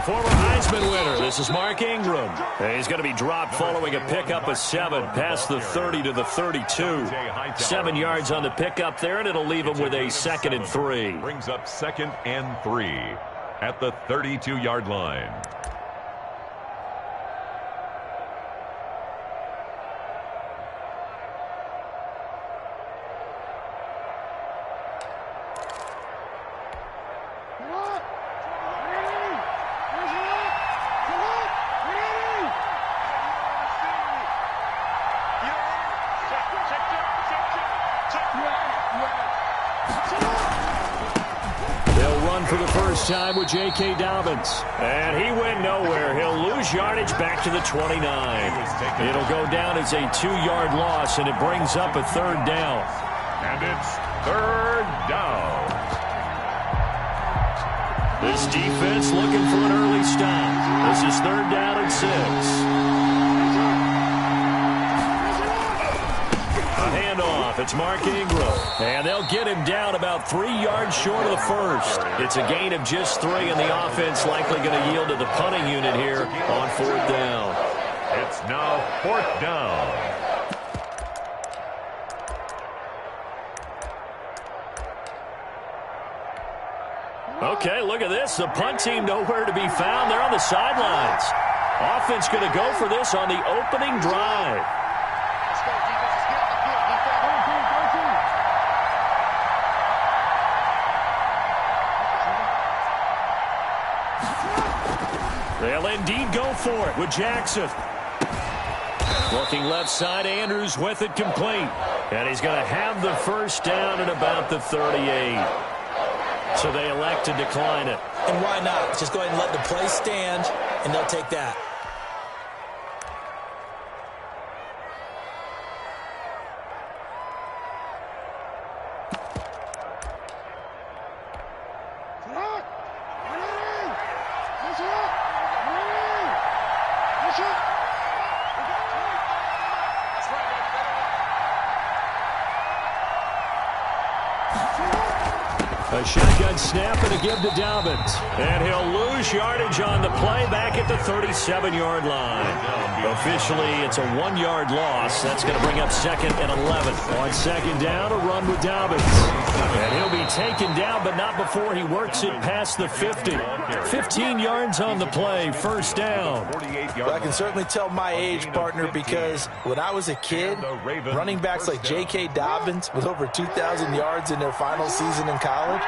former Heisman winner. This is Mark Ingram. And he's going to be dropped following a pickup of 7 past the 30 to the 32. 7 yards on the pickup there, and it'll leave him with a 2nd and 3. Brings up 2nd and 3 at the 32-yard line. Time with J.K. Dobbins. And he went nowhere. He'll lose yardage back to the 29. It'll go down as a 2-yard loss, and it brings up a 3rd down. And it's 3rd down. This defense looking for an early stop. This is 3rd down and 6. Handoff. It's Mark Ingram. And they'll get him down about 3 yards short of the first. It's a gain of just 3, and the offense likely going to yield to the punting unit here on 4th down. It's now 4th down. Okay, look at this. The punt team nowhere to be found. They're on the sidelines. Offense going to go for this on the opening drive. They'll indeed go for it with Jackson. Looking left side, Andrews with it complete. And he's going to have the first down at about the 38. So they elect to decline it. And why not? Just go ahead and let the play stand, and they'll take that. A shotgun snap and a give to Dobbins. And he'll lose yardage on the play back at the 37-yard line. Officially, it's a 1-yard loss. That's going to bring up 2nd and 11. On 2nd down, a run with Dobbins. And he'll be taken down, but not before he works it past the 50. 15 yards on the play, 1st down. Well, I can certainly tell my age, partner, because when I was a kid, running backs like J.K. Dobbins with over 2,000 yards in their final season in college,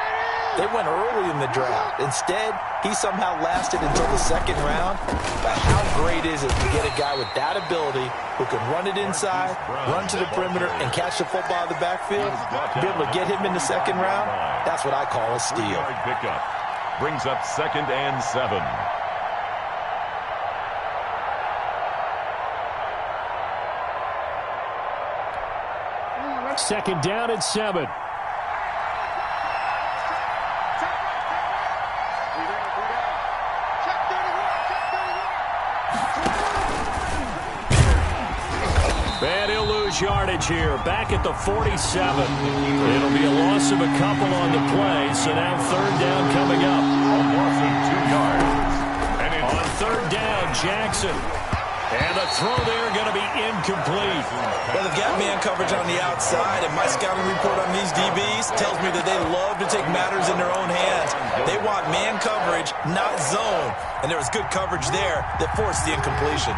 they went early in the draft. Instead, he somehow lasted until the 2nd round. But how great is it to get a guy with that ability who can run it inside, run to the perimeter, and catch the football in the backfield? To be able to get him in the 2nd round, that's what I call a steal. Pickup brings up 2nd and 7. Second down and 7. And he'll lose yardage here, back at the 47. It'll be a loss of a couple on the play, so now 3rd down coming up. A loss of 2 yards. And on 3rd down, Jackson. And the throw there going to be incomplete. Well, they've got man coverage on the outside, and my scouting report on these DBs tells me that they love to take matters in their own hands. They want man coverage, not zone. And there was good coverage there that forced the incompletion.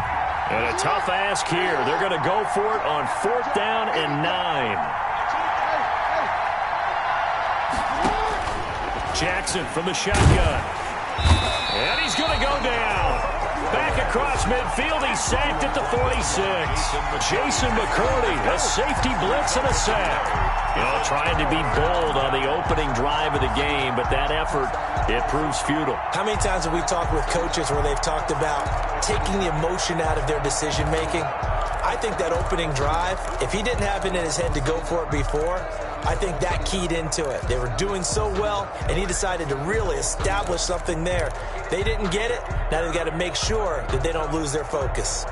And a tough ask here. They're going to go for it on 4th down and 9. Jackson from the shotgun. And he's going to go down. Back across midfield, he's sacked at the 46. Jason McCurdy, a safety blitz and a sack. You know, trying to be bold on the opening drive of the game, but that effort, it proves futile. How many times have we talked with coaches where they've talked about taking the emotion out of their decision-making? I think that opening drive, if he didn't have it in his head to go for it before, I think that keyed into it. They were doing so well, and he decided to really establish something there. They didn't get it. Now they've got to make sure that they don't lose their focus.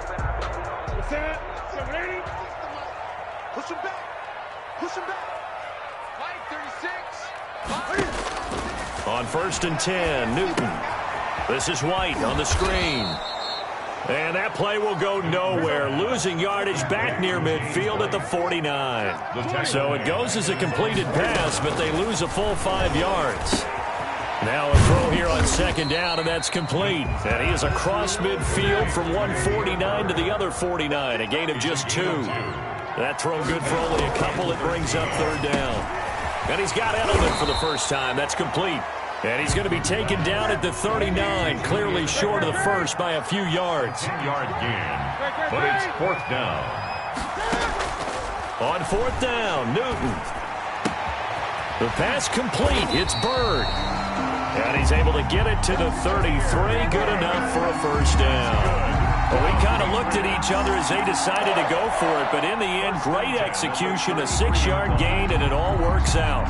Push him back. Push him back. 536. On 1st and 10, Newton. This is White on the screen. And that play will go nowhere, losing yardage back near midfield at the 49. So it goes as a completed pass, but they lose a full 5 yards. Now a throw here on second down, and that's complete. And he is across midfield from 149 to the other 49, a gain of just 2. That throw good for only a couple. It brings up third down. And he's got Edelman for the first time. That's complete. And he's going to be taken down at the 39, clearly short of the first by a few yards. 2-yard gain, but it's fourth down. On fourth down, Newton. The pass complete. It's Byrd. And he's able to get it to the 33. Good enough for a first down. Well, we kind of looked at each other as they decided to go for it. But in the end, great execution, a 6-yard gain, and it all works out.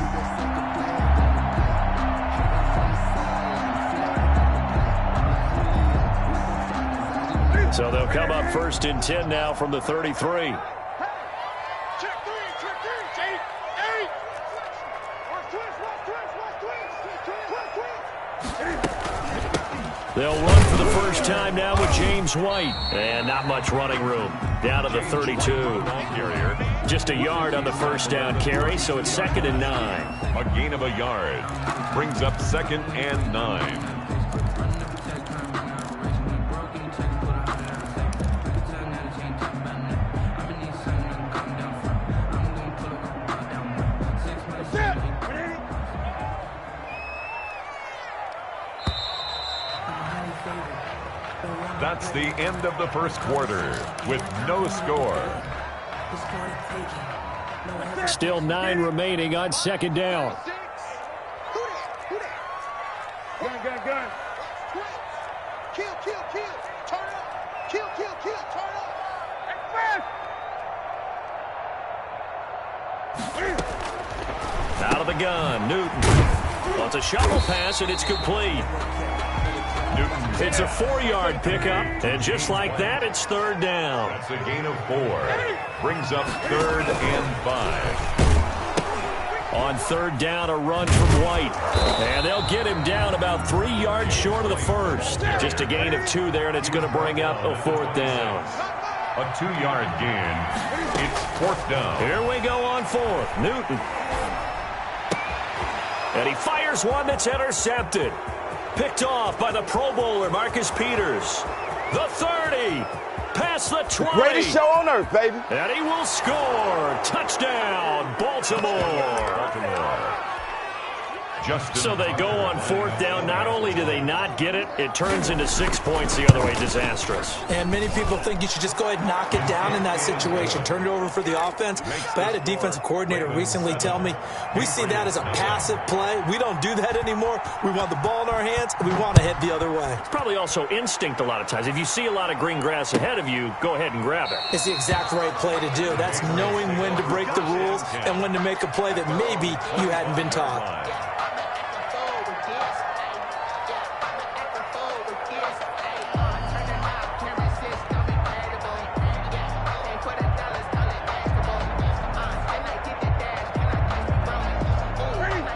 So they'll come up first and 10 now from the 33. They'll run for the first time now with James White. And not much running room. Down to the 32. Just a yard on the first down carry, so it's 2nd and 9. A gain of a yard. Brings up 2nd and 9. That's the end of the first quarter with no score. Still 9 remaining on second down. Gun. Kill. Turn up. Kill. Turn up. Out of the gun, Newton. Well, it's a shovel pass, and it's complete. It's a 4-yard pickup, and just like that, it's third down. That's a gain of 4. Brings up 3rd and 5. On third down, a run from White. And they'll get him down about 3 yards short of the first. Just a gain of 2 there, and it's going to bring up a 4th down. A 2-yard gain. It's 4th down. Here we go on 4th. Newton. And he fires one that's intercepted. Picked off by the Pro Bowler, Marcus Peters. The 30. Past the 20. Greatest show on earth, baby. And he will score. Touchdown, Baltimore. So they go on 4th down. Not only do they not get it, it turns into 6 points the other way. Disastrous. And many people think you should just go ahead and knock it down in that situation. Turn it over for the offense. But I had a defensive coordinator recently tell me, we see that as a passive play. We don't do that anymore. We want the ball in our hands, and we want to head the other way. It's probably also instinct a lot of times. If you see a lot of green grass ahead of you, go ahead and grab it. It's the exact right play to do. That's knowing when to break the rules and when to make a play that maybe you hadn't been taught.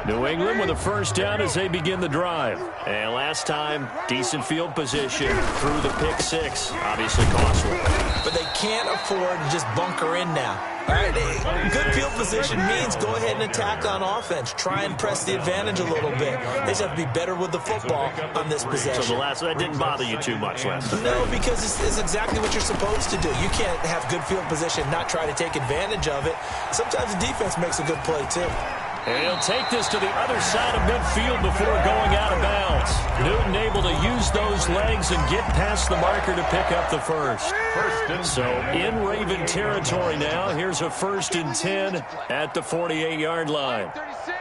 New England with a first down as they begin the drive. And last time, decent field position through the pick 6. Obviously costly. But they can't afford to just bunker in now. All right, good field position means go ahead and attack on offense. Try and press the advantage a little bit. They just have to be better with the football on this possession. So that didn't bother you too much last time? No, because it's exactly what you're supposed to do. You can't have good field position and not try to take advantage of it. Sometimes the defense makes a good play, too. And he'll take this to the other side of midfield before going out of bounds. Newton able to use those legs and get past the marker to pick up the first. So in Raven territory now, here's a 1st and 10 at the 48-yard line. 36.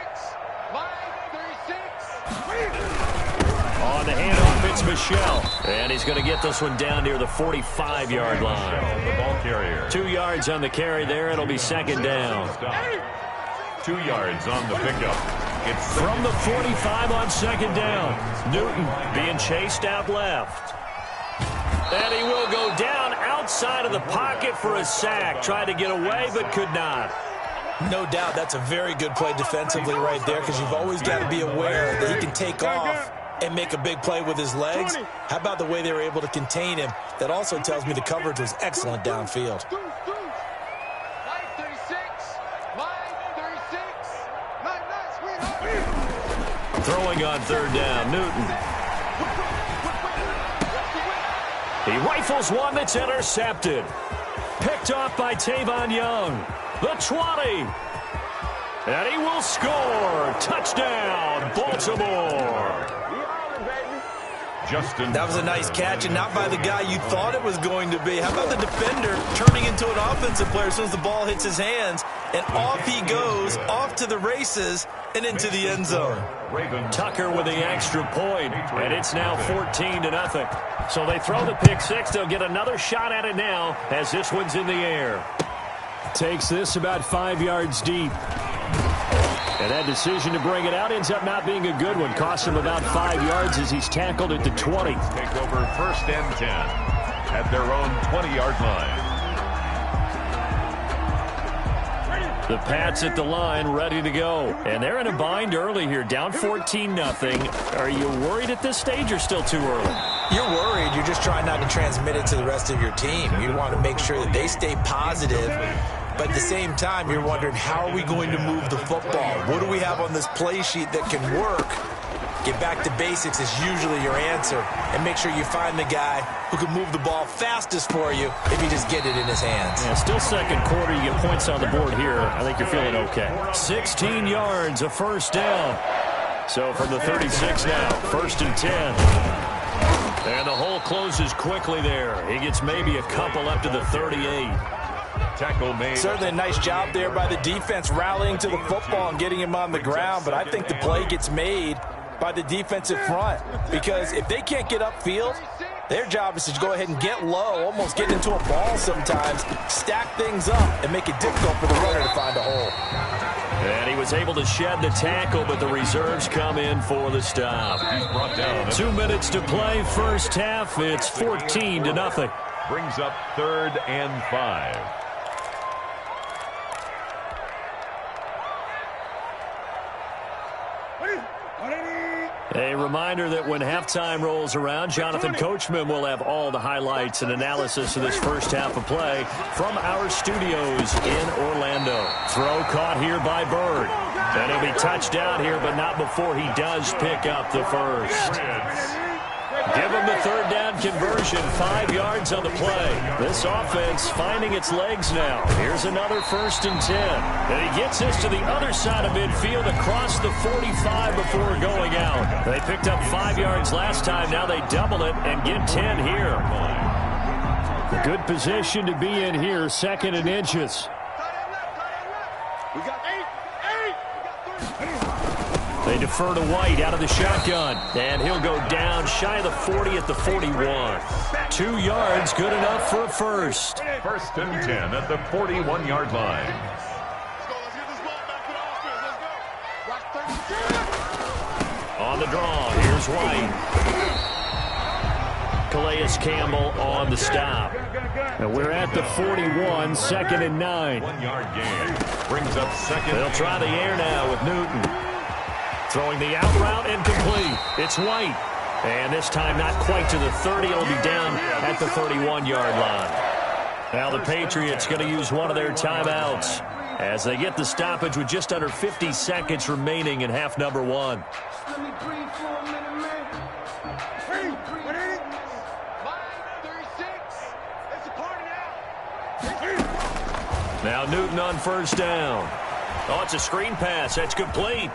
On the handoff, it's Michel. And he's going to get this one down near the 45-yard line. The ball carrier. 2 yards on the carry there. It'll be 2nd down. 2 yards on the pickup. It's from the 45 on 2nd down. Newton being chased out left. And he will go down outside of the pocket for a sack. Tried to get away, but could not. No doubt that's a very good play defensively right there, because you've always got to be aware that he can take off and make a big play with his legs. How about the way they were able to contain him? That also tells me the coverage was excellent downfield. Throwing on third down, Newton. He rifles one that's intercepted. Picked off by Tavon Young. The 20. And he will score. Touchdown, Baltimore. That was a nice catch, and not by the guy you thought it was going to be. How about the defender turning into an offensive player as soon as the ball hits his hands, and off he goes, off to the races, and into the end zone. Tucker with the extra point, and it's now 14-0. So they throw the pick six. They'll get another shot at it now as this one's in the air. Takes this about 5 yards deep. And that decision to bring it out ends up not being a good one. Costs him about 5 yards as he's tackled at the 20. Take over first and 10 at their own 20-yard line. The Pats at the line, ready to go. And they're in a bind early here, down 14-0. Are you worried at this stage or still too early? You're worried. You're just trying not to transmit it to the rest of your team. You want to make sure that they stay positive. But at the same time, you're wondering, how are we going to move the football? What do we have on this play sheet that can work? Get back to basics is usually your answer. And make sure you find the guy who can move the ball fastest for you if you just get it in his hands. Yeah, still second quarter. You get points on the board here. I think you're feeling okay. 16 yards, a first down. So from the 36 now, first and 10. And the hole closes quickly there. He gets maybe a couple up to the 38. Tackle made. Certainly a nice job there by the defense rallying to the football and getting him on the ground. But I think the play gets made by the defensive front, because if they can't get upfield, their job is to go ahead and get low, almost get into a ball sometimes, stack things up, and make it difficult for the runner to find a hole. And he was able to shed the tackle, but the reserves come in for the stop. 2 minutes to play, first half. It's 14-0. Brings up 3rd and 5. A reminder that when halftime rolls around, Jonathan Coachman will have all the highlights and analysis of this first half of play from our studios in Orlando. Throw caught here by Bird. And he'll be touched down here, but not before he does pick up the first. Give him the third down conversion, 5 yards on the play. This offense finding its legs now. Here's another first and 10. And he gets this to the other side of midfield across the 45 before going out. They picked up 5 yards last time. Now they double it and get 10 here. A good position to be in here, 2nd and inches. We got 8. They defer to White out of the shotgun. And he'll go down shy of the 40 at the 41. 2 yards, good enough for a first. First and 10 at the 41-yard line. Let's get this ball back to the offense. Let's go. On the draw, here's White. Calais Campbell on the stop. And we're at the 41, 2nd and 9. 1 yard gain. Brings up 2nd. They'll try the air now with Newton. Throwing the out route incomplete. It's White. And this time not quite to the 30. It'll be down at the 31-yard line. Now the Patriots going to use one of their timeouts as they get the stoppage with just under 50 seconds remaining in half number 1. Now Newton on first down. Oh, it's a screen pass. That's complete.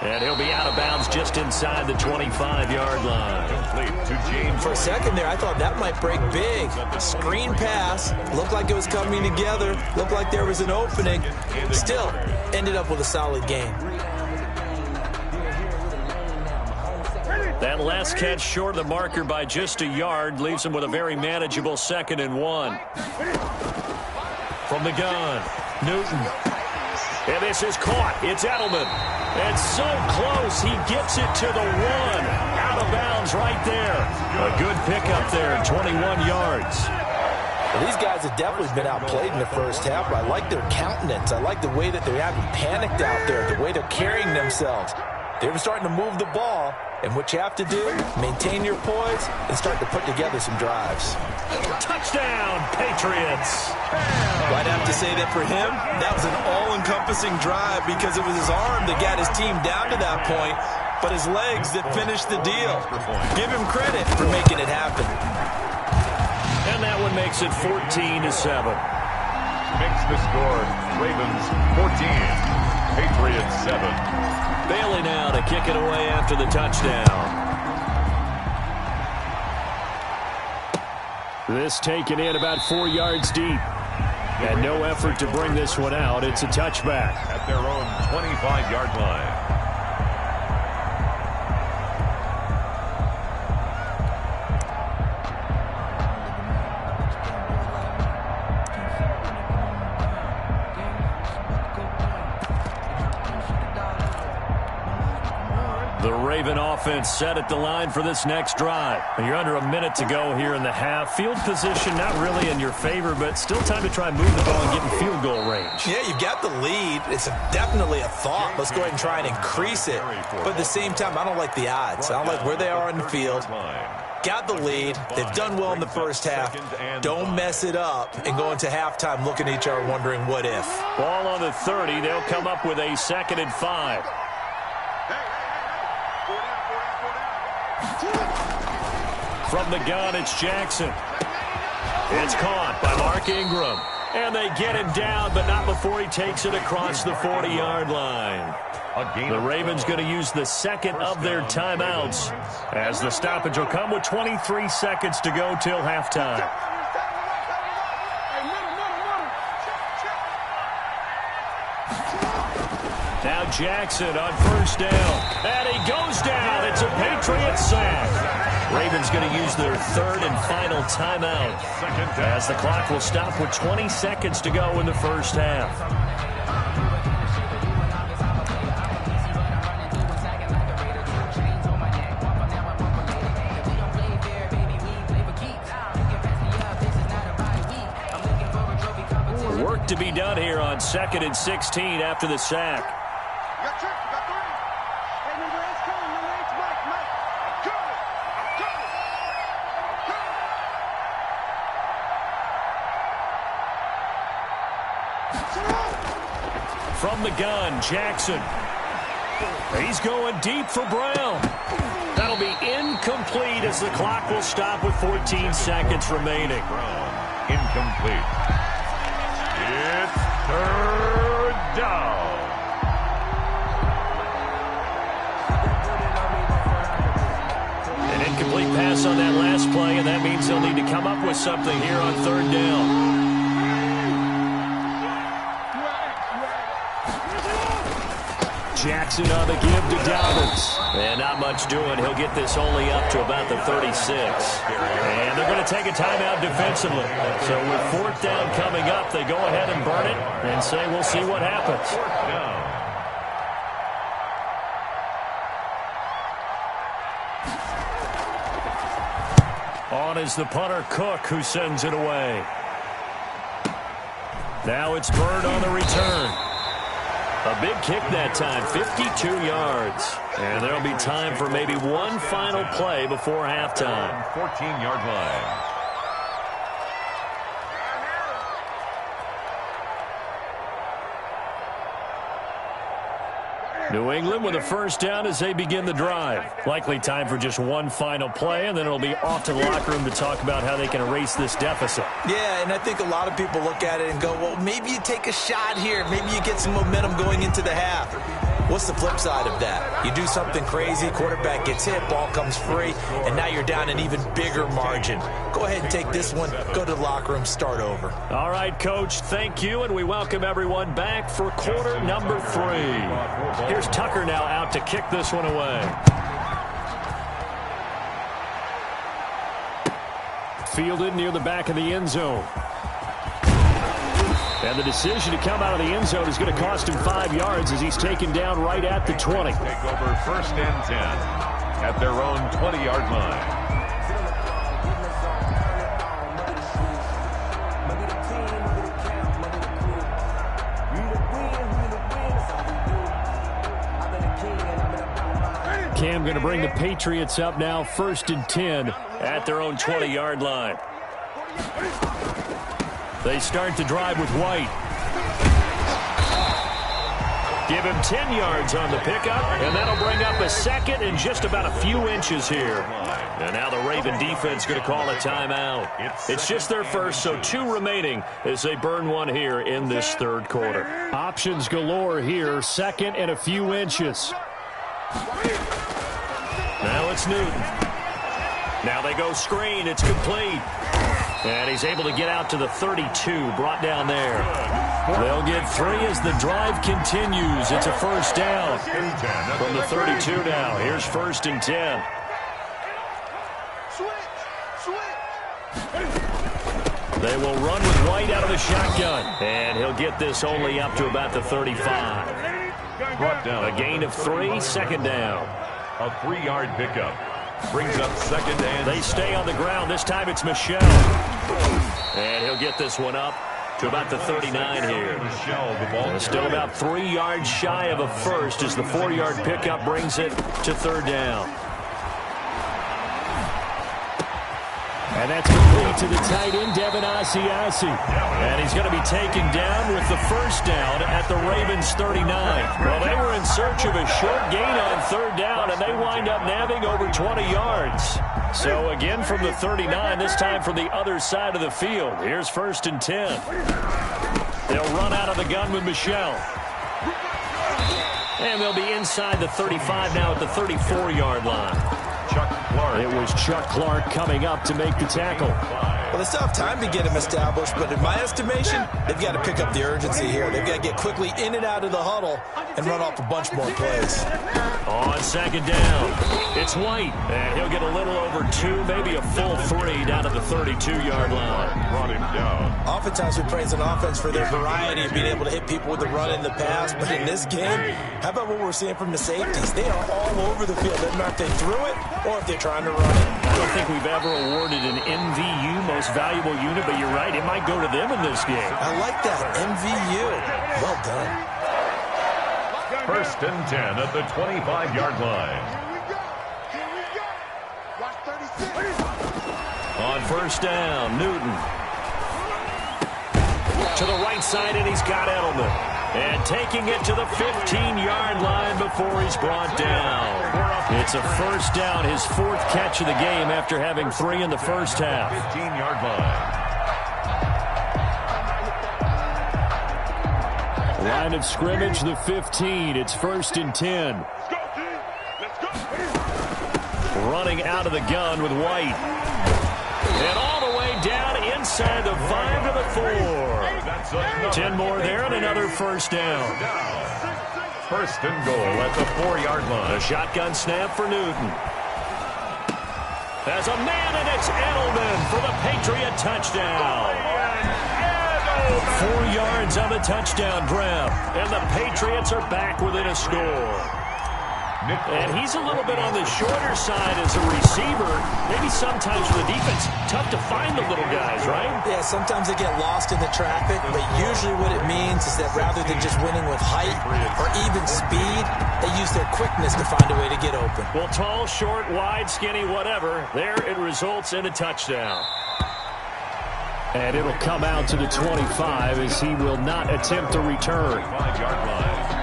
And he'll be out of bounds just inside the 25-yard line. Complete to James. For a second there, I thought that might break big. Screen pass. Looked like it was coming together. Looked like there was an opening. Still, ended up with a solid game. That last catch short of the marker by just a yard leaves him with a very manageable 2nd and 1. From the gun, Newton. And this is caught. It's Edelman. And so close, he gets it to the 1. Out of bounds right there. A good pickup there, 21 yards. Well, these guys have definitely been outplayed in the first half, but I like their countenance. I like the way that they haven't panicked out there, the way they're carrying themselves. They're starting to move the ball, and what you have to do, maintain your poise and start to put together some drives. Touchdown, Patriots. Well, I'd have to say that for him, that was an all-encompassing drive because it was his arm that got his team down to that point, but his legs that finished the deal. Give him credit for making it happen. And that one makes it 14-7. Makes the score Ravens 14, Patriots 7. Bailey now to kick it away after the touchdown. This taken in about 4 yards deep. And no effort to bring this one out. It's a touchback. At their own 25-yard line. The Raven offense set at the line for this next drive. You're under a minute to go here in the half. Field position not really in your favor, but still time to try and move the ball and get in field goal range. Yeah, you've got the lead. It's definitely a thought. Let's go ahead and try and increase it. But at the same time, I don't like the odds. I don't like where they are on the field. Got the lead. They've done well in the first half. Don't mess it up and go into halftime looking at each other wondering what if. Ball on the 30. They'll come up with a 2nd and 5. From the gun, it's Jackson. It's caught by Mark Ingram. And they get him down, but not before he takes it across the 40-yard line. The Ravens going to use the second of their timeouts as the stoppage will come with 23 seconds to go till halftime. Now Jackson on first down. And he goes down. It's a Patriots sack. Ravens going to use their 3rd and final timeout as the clock will stop with 20 seconds to go in the first half. Work to be done here on 2nd and 16 after the sack. From the gun, Jackson. He's going deep for Brown. That'll be incomplete as the clock will stop with 14 seconds remaining. Incomplete. It's 3rd down. An incomplete pass on that last play, and that means they'll need to come up with something here on 3rd down. Jackson on the give to Dobbins. And not much doing. He'll get this only up to about the 36. And they're going to take a timeout defensively. So with 4th down coming up, they go ahead and burn it and say we'll see what happens. On is the punter, Cook, who sends it away. Now it's Bird on the return. A big kick that time, 52 yards. And there'll be time for maybe one final play before halftime. 14-yard line. New England with a first down as they begin the drive. Likely time for just one final play, and then it'll be off to the locker room to talk about how they can erase this deficit. Yeah, and I think a lot of people look at it and go, well, maybe you take a shot here. Maybe you get some momentum going into the half. What's the flip side of that? You do something crazy, quarterback gets hit, ball comes free, and now you're down an even bigger margin. Go ahead and take this one, go to the locker room, start over. All right, Coach, thank you, and we welcome everyone back for quarter number 3. Here's Tucker now out to kick this one away. Fielded near the back of the end zone. And the decision to come out of the end zone is going to cost him 5 yards as he's taken down right at the 20. Take over 1st and 10 at their own 20-yard line. Cam going to bring the Patriots up now, 1st and 10 at their own 20-yard line. They start the drive with White. Give him 10 yards on the pickup, and that'll bring up a second and just about a few inches here. And now the Raven defense going to call a timeout. It's just their first, so 2 remaining as they burn one here in this third quarter. Options galore here, second and a few inches. Now it's Newton. Now they go screen. It's complete. And he's able to get out to the 32, brought down there. They'll get 3 as the drive continues. It's a first down from the 32 now. Here's 1st and 10. They will run with White out of the shotgun. And he'll get this only up to about the 35. Brought down. A gain of 3, second down. A 3-yard pickup. Brings up second and... They stay on the ground. This time it's Michel. And he'll get this one up to about the 39 here. And still about 3 yards shy of a first as the 4-yard pickup brings it to 3rd down. And that's complete to the tight end, Devin Asiasi. And he's going to be taken down with the first down at the Ravens 39. Well, they were in search of a short gain on 3rd down, and they wind up nabbing over 20 yards. So again from the 39, this time from the other side of the field. Here's 1st and 10. They'll run out of the gun with Michel. And they'll be inside the 35 now at the 34-yard line. Chuck Clark. It was Chuck Clark coming up to make the tackle. Well, they still have time to get him established, but in my estimation, they've got to pick up the urgency here. They've got to get quickly in and out of the huddle and run off a bunch more plays. On 2nd down, it's White, and he'll get a little over 2, maybe a full 3 down to the 32-yard line. Brought him down. Oftentimes we praise an offense for their variety of being able to hit people with the run and the pass, but in this game, how about what we're seeing from the safeties? They are all over the field. Doesn't matter if they threw it or if they're trying to run it. I don't think we've ever awarded an MVU, most valuable unit, but you're right, it might go to them in this game. I like that, MVU. Well done. 1st and 10 at the 25-yard line. Here we go. Watch 36. On 1st down, Newton. To the right side, and he's got Edelman. And taking it to the 15-yard line before he's brought down. It's a first down, his 4th catch of the game after having 3 in the first half. 15-yard line. Line of scrimmage, the 15. It's 1st and 10. Let's go, team. Let's go. Running out of the gun with White. And all the way down inside the 5 to the 4. 10 more there and another first down. 1st and goal at the 4-yard line. A shotgun snap for Newton. There's a man, and it's Edelman for the Patriot touchdown. 4 yards on the touchdown grab, and the Patriots are back within a score. And he's a little bit on the shorter side as a receiver. Maybe sometimes for the defense, tough to find the little guys, right? Yeah, sometimes they get lost in the traffic, but usually what it means is that rather than just winning with height or even speed, they use their quickness to find a way to get open. Well, tall, short, wide, skinny, whatever, there it results in a touchdown. And it'll come out to the 25 as he will not attempt to return. 5-yard line.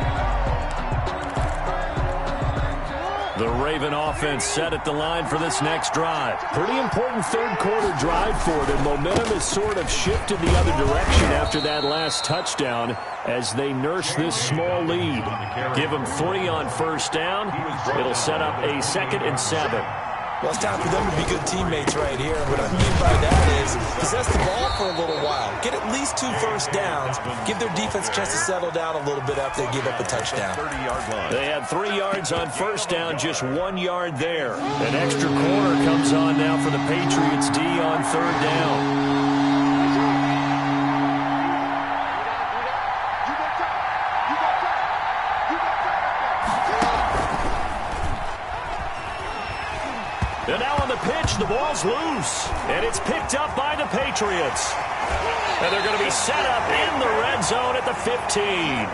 The Raven offense set at the line for this next drive. Pretty important third quarter drive for them. Momentum has sort of shifted the other direction after that last touchdown as they nurse this small lead. Give them 3 on first down. It'll set up a 2nd and 7. Well, it's time for them to be good teammates right here. And what I mean by that is possess the ball for a little while. Get at least 2 first downs. Give their defense a chance to settle down a little bit after they give up a touchdown. 30-yard line. They had 3 yards on first down, just 1 yard there. An extra corner comes on now for the Patriots D on 3rd down. And now on the pitch, the ball's loose. And it's picked up by the Patriots. And they're going to be set up in the red zone at the 15.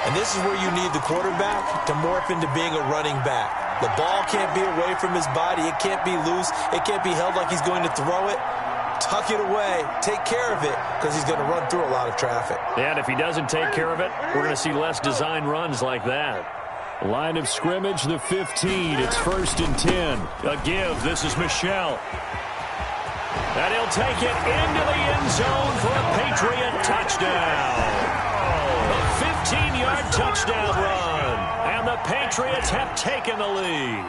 And this is where you need the quarterback to morph into being a running back. The ball can't be away from his body. It can't be loose. It can't be held like he's going to throw it. Tuck it away. Take care of it because he's going to run through a lot of traffic. And if he doesn't take care of it, we're going to see less design runs like that. Line of scrimmage, the 15. It's 1st and 10. A give. This is Michel. And he'll take it into the end zone for a Patriot touchdown. A 15-yard touchdown run. And the Patriots have taken the lead.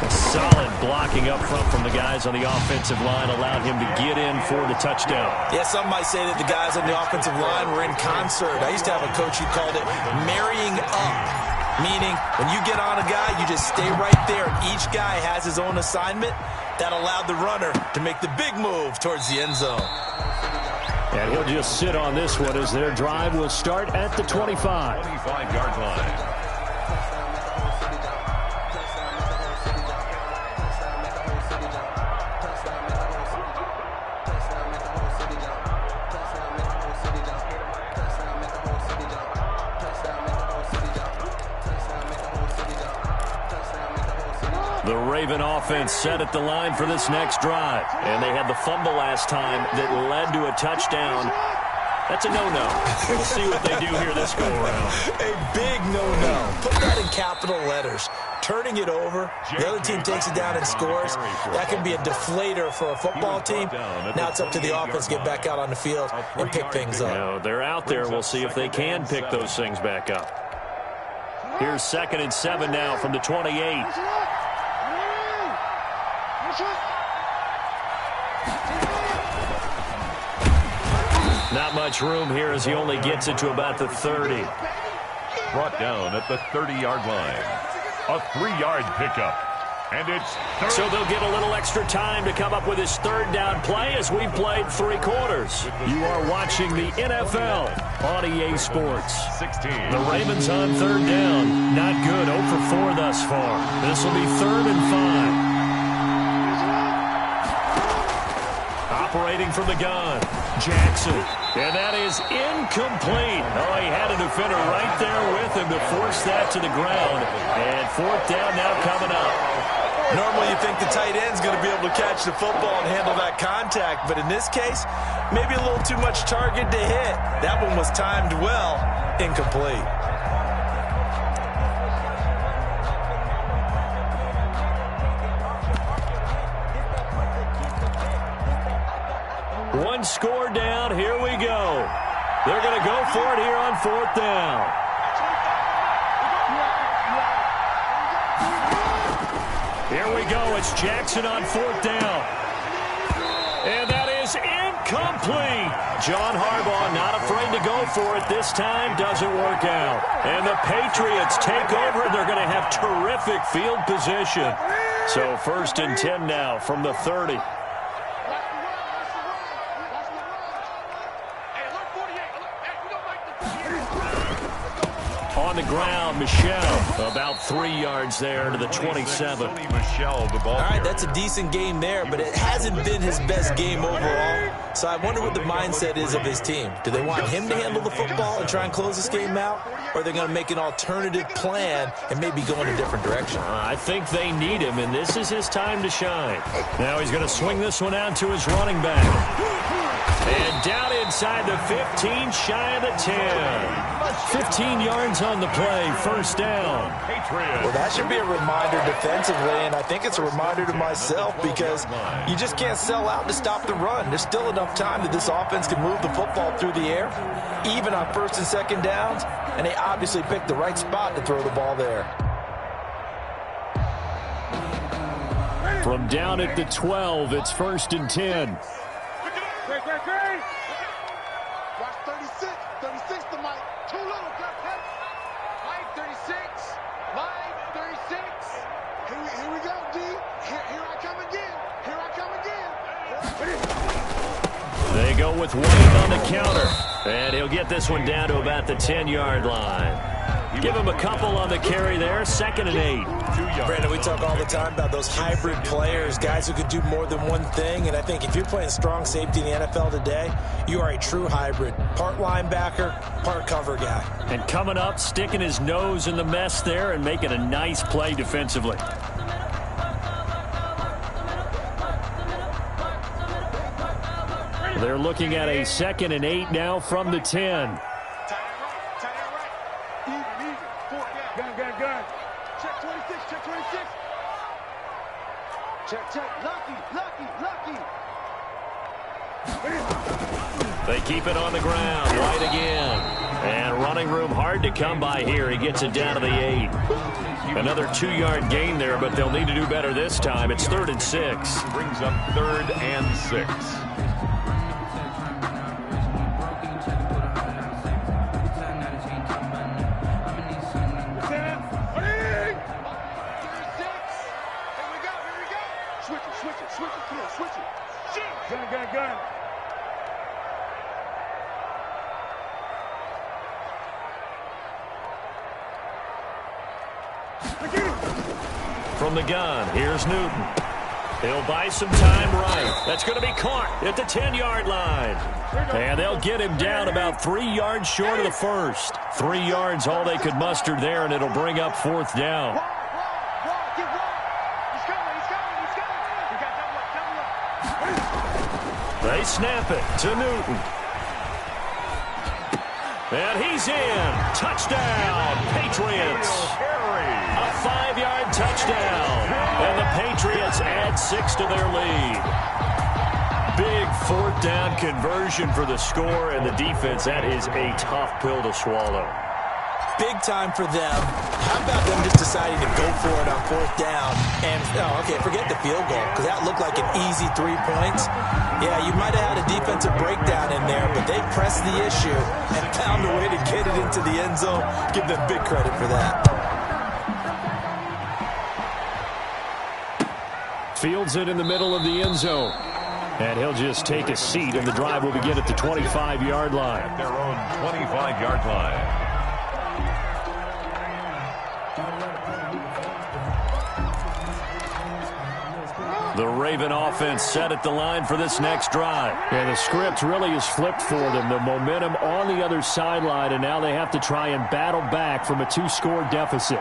Solid blocking up front from the guys on the offensive line allowed him to get in for the touchdown. Yeah, some might say that the guys on the offensive line were in concert. I used to have a coach who called it marrying up, meaning when you get on a guy, you just stay right there. Each guy has his own assignment. That allowed the runner to make the big move towards the end zone. And he'll just sit on this one as their drive will start at the 25. 25-yard line. The Raven offense set at the line for this next drive. And they had the fumble last time that led to a touchdown. That's a no-no. We'll see what they do here this go-around. A big no-no. Put that in capital letters. Turning it over, the other team takes it down and scores. That can be a deflator for a football team. Now it's up to the offense to get back out on the field and pick things up. No, they're out there. We'll see if they can pick those things back up. Here's 2nd and 7 now from the 28. Not much room here as he only gets it to about the 30. Brought down at the 30-yard line. A 3-yard pickup. And it's third. So they'll get a little extra time to come up with his 3rd down play as we've played 3 quarters. You are watching the NFL on EA Sports. 16. The Ravens on 3rd down. Not good. 0 for 4 thus far. This will be 3rd and 5. Operating from the gun, Jackson. And that is incomplete. Oh, he had a defender right there with him to force that to the ground. And 4th down now coming up. Normally you think the tight end's going to be able to catch the football and handle that contact. But in this case, maybe a little too much target to hit. That one was timed well. Incomplete. One score down. Here we go. They're going to go for it here on 4th down. Here we go. It's Jackson on 4th down. And that is incomplete. John Harbaugh not afraid to go for it this time. Doesn't work out. And the Patriots take over. They're going to have terrific field position. So 1st and 10 now from the 30. On the ground, Michel, about 3 yards there to the 27. Michel, the ball. All right, that's a decent game there, but it hasn't been his best game overall. So I wonder what the mindset is of his team. Do they want him to handle the football and try and close this game out? Or are they going to make an alternative plan and maybe go in a different direction? I think they need him, and this is his time to shine. Now he's going to swing this one out to his running back. And down inside the 15, shy of the 10. 15 yards on the play, 1st down. Well, that should be a reminder defensively, and I think it's a reminder to myself because you just can't sell out to stop the run. There's still enough time that this offense can move the football through the air, even on 1st and 2nd downs, and they obviously picked the right spot to throw the ball there. From down at the 12, it's 1st and 10. Watch 36. 36 to Mike. Too little. Mike 36. Mike 36. Here we go, D. Here I come again. Here I come again. They go with Wayne on the counter. And he'll get this one down to about the 10-yard line. Give him a couple on the carry there. 2nd and 8. Brandon, we talk all the time about those hybrid players, guys who could do more than one thing. And I think if you're playing strong safety in the NFL today, you are a true hybrid. part linebacker, part cover guy. And coming up, sticking his nose in the mess there and making a nice play defensively. They're looking at a 2nd and 8 now from the 10. Gun. Check 26, check 26. Check. Lucky. They keep it on the ground right again. And running room hard to come by here. He gets it down to the 8. Another 2-yard gain there, but they'll need to do better this time. It's 3rd and 6. Brings up 3rd and 6. Switch it. Gun. From the gun, here's Newton. He'll buy some time right. That's going to be caught at the 10-yard line. And they'll get him down about 3 yards short of the first. 3 yards all they could muster there, and it'll bring up 4th down. They snap it to Newton. And he's in. Touchdown, Patriots. A 5-yard touchdown. And the Patriots add 6 to their lead. Big 4th down conversion for the score, and the defense, that is a tough pill to swallow. Big time for them. How about them just deciding to go for it on 4th down? And, forget the field goal, because that looked like an easy 3 points. Yeah, you might have had a defensive breakdown in there, but they pressed the issue and found a way to get it into the end zone. Give them big credit for that. Fields it in the middle of the end zone. And he'll just take a seat, and the drive will begin at the 25-yard line. At their own 25-yard line. The Raven offense set at the line for this next drive. And the script really is flipped for them. The momentum on the other sideline, and now they have to try and battle back from a 2-score deficit.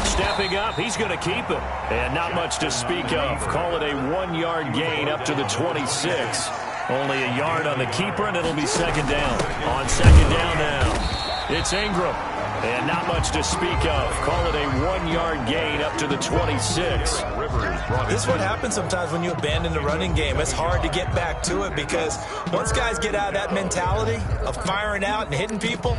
Stepping up, he's going to keep it. And not much to speak of. Call it a 1-yard gain up to the 26. Only a yard on the keeper, and it'll be 2nd down. On 2nd down now, it's Ingram. And not much to speak of. Call it a 1-yard gain up to the 26. This is what happens sometimes when you abandon the running game. It's hard to get back to it because once guys get out of that mentality of firing out and hitting people,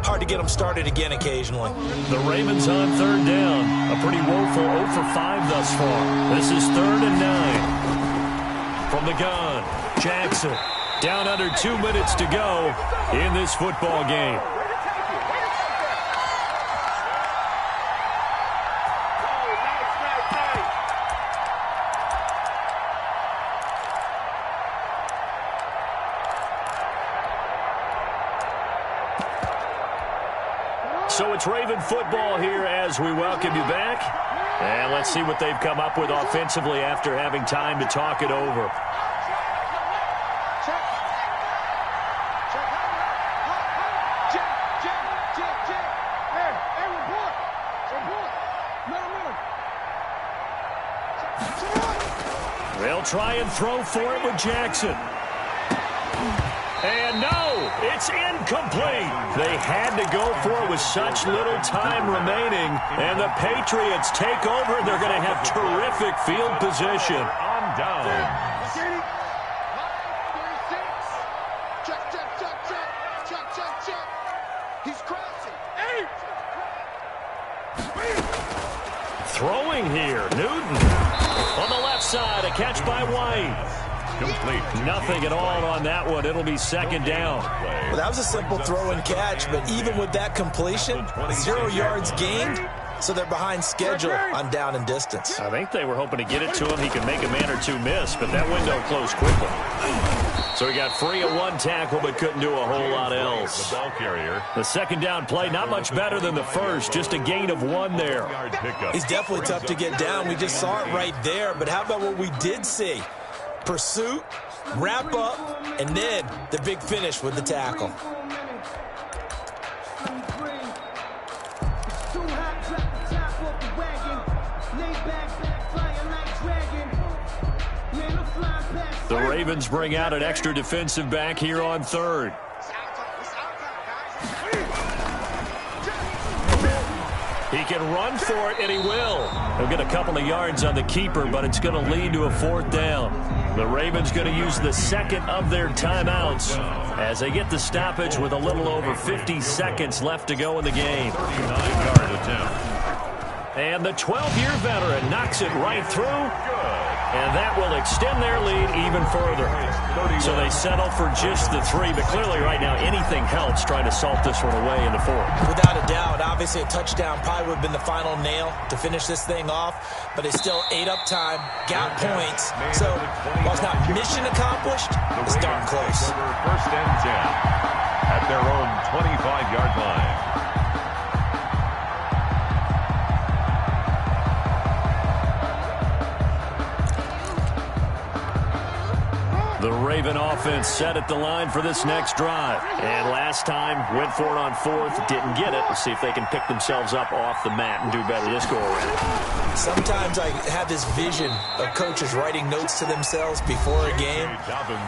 hard to get them started again occasionally. The Ravens on 3rd down. A pretty woeful 0 for 5 thus far. This is 3rd and 9. From the gun, Jackson. Down under 2 minutes to go in this football game. So it's Raven football here as we welcome you back. And let's see what they've come up with offensively after having time to talk it over. They'll try and throw for it with Jackson. And no, it's incomplete. They had to go for it with such little time remaining. And the Patriots take over. They're going to have terrific field position. On down. Check. He's crossing. Throwing here, Newton. On the left side, a catch by White. Complete. Nothing at all on that one. It'll be 2nd down. Well, that was a simple throw and catch, but even with that completion, 0 yards gained, so they're behind schedule on down and distance. I think they were hoping to get it to him. He could make a man or two miss, but that window closed quickly. So he got free of one tackle but couldn't do a whole lot else. The ball carrier. The second down play, not much better than the first, just a gain of 1 there. He's definitely tough to get down. We just saw it right there. But how about what we did see? Pursuit, wrap up, and then the big finish with the tackle. The Ravens bring out an extra defensive back here on third. He can run for it, and he will. He'll get a couple of yards on the keeper, but it's going to lead to a 4th down. The Ravens going to use the second of their timeouts as they get the stoppage with a little over 50 seconds left to go in the game. 39-yard attempt. And the 12-year veteran knocks it right through. And that will extend their lead even further. So they settle for just the 3. But clearly right now anything helps trying to salt this one away in the 4th. Without a doubt, obviously a touchdown probably would have been the final nail to finish this thing off. But it's still ate up time, got points. So while it's not mission accomplished, it's darn close. First and 10 at their own 25-yard line. The Raven offense set at the line for this next drive. And last time, went for it on 4th, didn't get it. We'll see if they can pick themselves up off the mat and do better this go-around. Sometimes I have this vision of coaches writing notes to themselves before a game.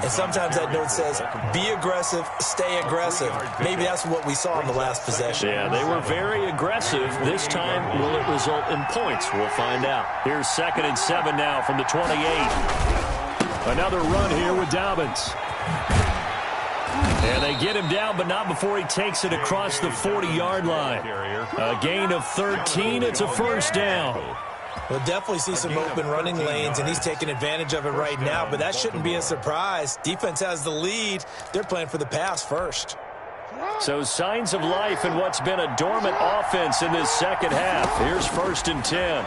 And sometimes that note says, be aggressive, stay aggressive. Maybe that's what we saw in the last possession. Yeah, they were very aggressive. This time, will it result in points? We'll find out. Here's 2nd and 7 now from the 28. Another run here with Dobbins. And they get him down, but not before he takes it across the 40-yard line. A gain of 13. It's a 1st down. We'll definitely see some open running lanes, and he's taking advantage of it right now, but that shouldn't be a surprise. Defense has the lead. They're playing for the pass first. So signs of life in what's been a dormant offense in this second half. Here's 1st and 10.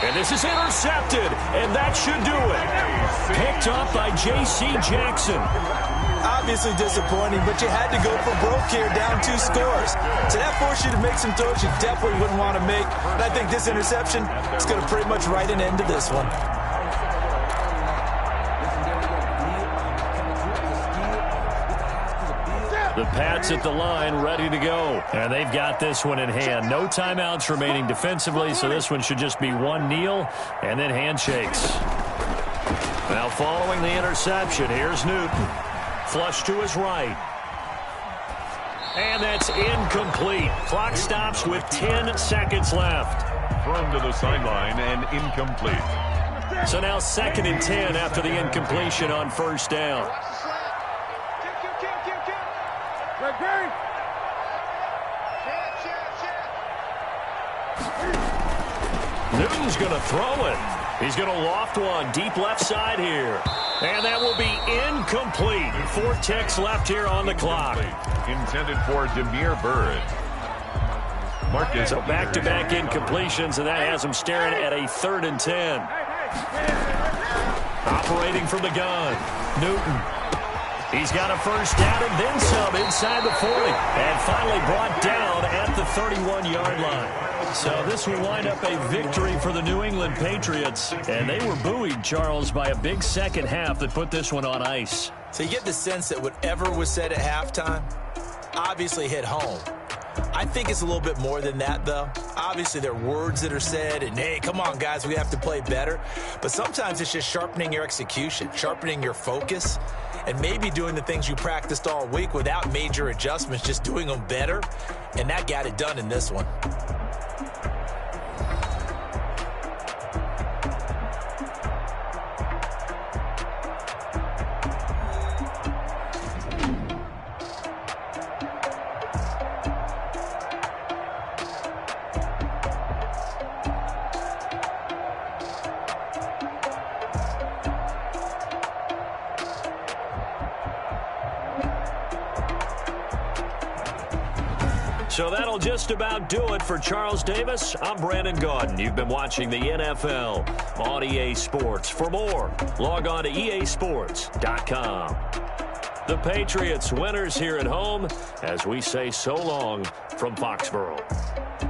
And this is intercepted, and that should do it. Picked up by J.C. Jackson. Obviously disappointing, but you had to go for broke here, down 2 scores. So that forced you to make some throws you definitely wouldn't want to make. And I think this interception is going to pretty much write an end to this one. The Pats at the line, ready to go. And they've got this one in hand. No timeouts remaining defensively, so this one should just be one kneel and then handshakes. Now following the interception, here's Newton. Flush to his right. And that's incomplete. Clock stops with 10 seconds left. Thrown to the sideline and incomplete. So now 2nd and 10 after the incompletion on 1st down. Newton's going to throw it. He's going to loft one deep left side here. And that will be incomplete. 4 ticks left here on the clock. Intended for Damiere Byrd. So back-to-back incompletions, and that has him staring at a 3rd and 10. Operating from the gun, Newton. He's got a 1st down and then some inside the 40. And finally brought down at the 31-yard line. So this will wind up a victory for the New England Patriots. And they were buoyed, Charles, by a big second half that put this one on ice. So you get the sense that whatever was said at halftime obviously hit home. I think it's a little bit more than that, though. Obviously, there are words that are said, and, hey, come on, guys, we have to play better. But sometimes it's just sharpening your execution, sharpening your focus, and maybe doing the things you practiced all week without major adjustments, just doing them better. And that got it done in this one. So that'll just about do it for Charles Davis. I'm Brandon Gaudin. You've been watching the NFL on EA Sports. For more, log on to easports.com. The Patriots winners here at home as we say so long from Foxborough.